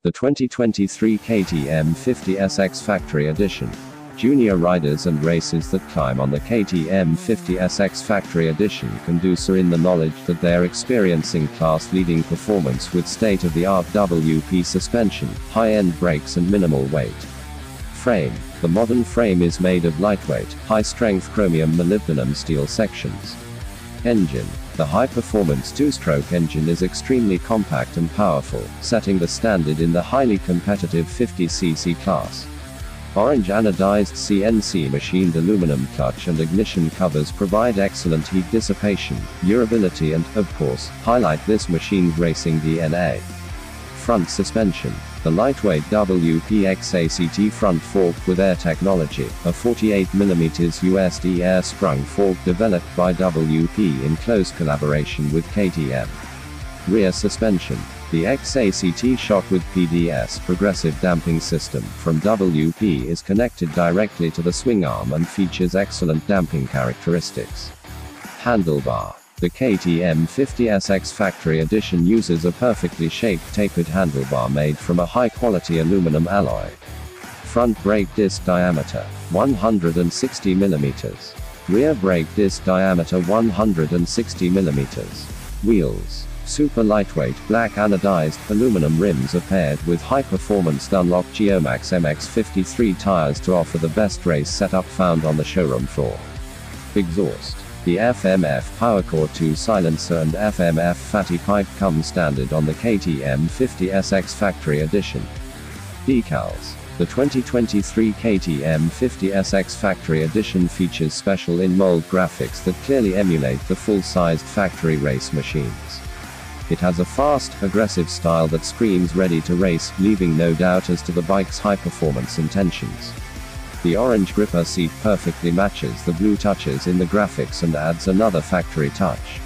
the 2023 KTM 50SX Factory Edition. Junior riders and racers that climb on the KTM 50SX Factory Edition can do so in the knowledge that they are experiencing class-leading performance with state-of-the-art WP suspension, high-end brakes and minimal weight. Frame. The modern frame is made of lightweight, high-strength chromium molybdenum steel sections. Engine. The high-performance two-stroke engine is extremely compact and powerful, setting the standard in the highly competitive 50cc class. Orange anodized CNC machined aluminum clutch and ignition covers provide excellent heat dissipation, durability and, of course, highlight this machine's racing DNA. Front suspension. The lightweight WP XACT front fork with air technology, a 48mm USD air-sprung fork developed by WP in close collaboration with KTM. Rear suspension. The XACT shot with PDS progressive damping system from WP is connected directly to the swing arm and features excellent damping characteristics. Handlebar. The KTM 50SX Factory Edition uses a perfectly shaped tapered handlebar made from a high-quality aluminum alloy. Front brake disc diameter, 160 mm. Rear brake disc diameter 160 mm. Wheels. Super lightweight, black anodized, aluminum rims are paired with high-performance Dunlop Geomax MX53 tires to offer the best race setup found on the showroom floor. Exhaust. The FMF PowerCore 2 silencer and FMF fatty pipe come standard on the KTM 50SX Factory Edition. Decals. The 2023 KTM 50SX Factory Edition features special in-mold graphics that clearly emulate the full-sized factory race machines. It has a fast, aggressive style that screams ready to race, leaving no doubt as to the bike's high-performance intentions. The orange gripper seat perfectly matches the blue touches in the graphics and adds another factory touch.